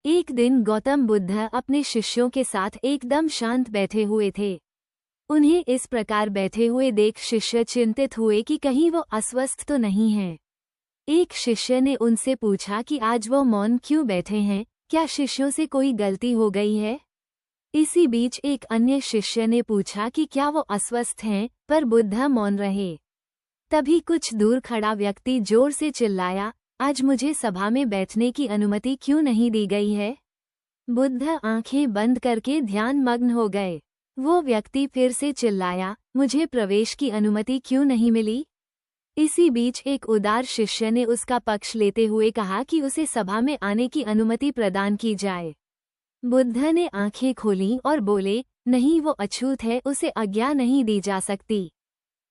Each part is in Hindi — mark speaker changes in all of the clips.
Speaker 1: एक दिन गौतम बुद्ध अपने शिष्यों के साथ एकदम शांत बैठे हुए थे। उन्हें इस प्रकार बैठे हुए देख शिष्य चिंतित हुए कि कहीं वो अस्वस्थ तो नहीं हैं। एक शिष्य ने उनसे पूछा कि आज वो मौन क्यों बैठे हैं, क्या शिष्यों से कोई गलती हो गई है? इसी बीच एक अन्य शिष्य ने पूछा कि क्या वो अस्वस्थ हैं, पर बुद्ध मौन रहे। तभी कुछ दूर खड़ा व्यक्ति जोर से चिल्लाया, आज मुझे सभा में बैठने की अनुमति क्यों नहीं दी गई है? बुद्ध आंखें बंद करके ध्यान मग्न हो गए। वो व्यक्ति फिर से चिल्लाया, मुझे प्रवेश की अनुमति क्यों नहीं मिली? इसी बीच एक उदार शिष्य ने उसका पक्ष लेते हुए कहा कि उसे सभा में आने की अनुमति प्रदान की जाए। बुद्ध ने आंखें खोलीं और बोले, नहीं, वो अछूत है, उसे आज्ञा नहीं दी जा सकती।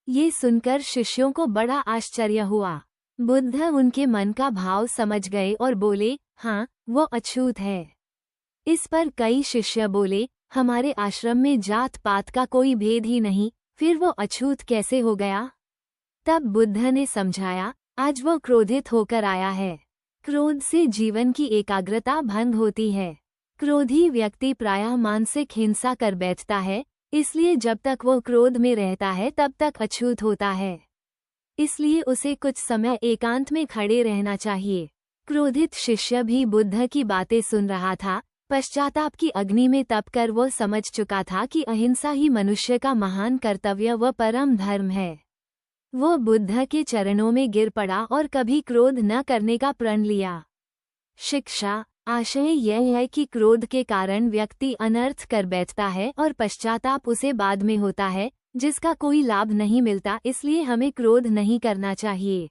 Speaker 1: ये सुनकर शिष्यों को बड़ा आश्चर्य हुआ। बुद्ध उनके मन का भाव समझ गए और बोले, हाँ, वो अछूत है। इस पर कई शिष्य बोले, हमारे आश्रम में जात पात का कोई भेद ही नहीं, फिर वो अछूत कैसे हो गया? तब बुद्ध ने समझाया, आज वो क्रोधित होकर आया है। क्रोध से जीवन की एकाग्रता भंग होती है। क्रोधी व्यक्ति प्रायः मानसिक हिंसा कर बैठता है, इसलिए जब तक वो क्रोध में रहता है तब तक अछूत होता है। इसलिए उसे कुछ समय एकांत में खड़े रहना चाहिए। क्रोधित शिष्य भी बुद्ध की बातें सुन रहा था। पश्चाताप की अग्नि में तपकर वो समझ चुका था कि अहिंसा ही मनुष्य का महान कर्तव्य व परम धर्म है। वो बुद्ध के चरणों में गिर पड़ा और कभी क्रोध न करने का प्रण लिया। शिक्षा आशय यह है कि क्रोध के कारण व्यक्ति अनर्थ कर बैठता है और पश्चाताप उसे बाद में होता है, जिसका कोई लाभ नहीं मिलता। इसलिए हमें क्रोध नहीं करना चाहिए।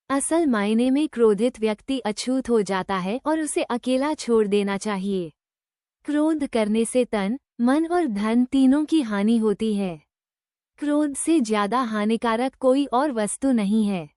Speaker 1: असल मायने में क्रोधित व्यक्ति अछूत हो जाता है और उसे अकेला छोड़ देना चाहिए। क्रोध करने से तन, मन और धन तीनों की हानि होती है। क्रोध से ज्यादा हानिकारक कोई और वस्तु नहीं है।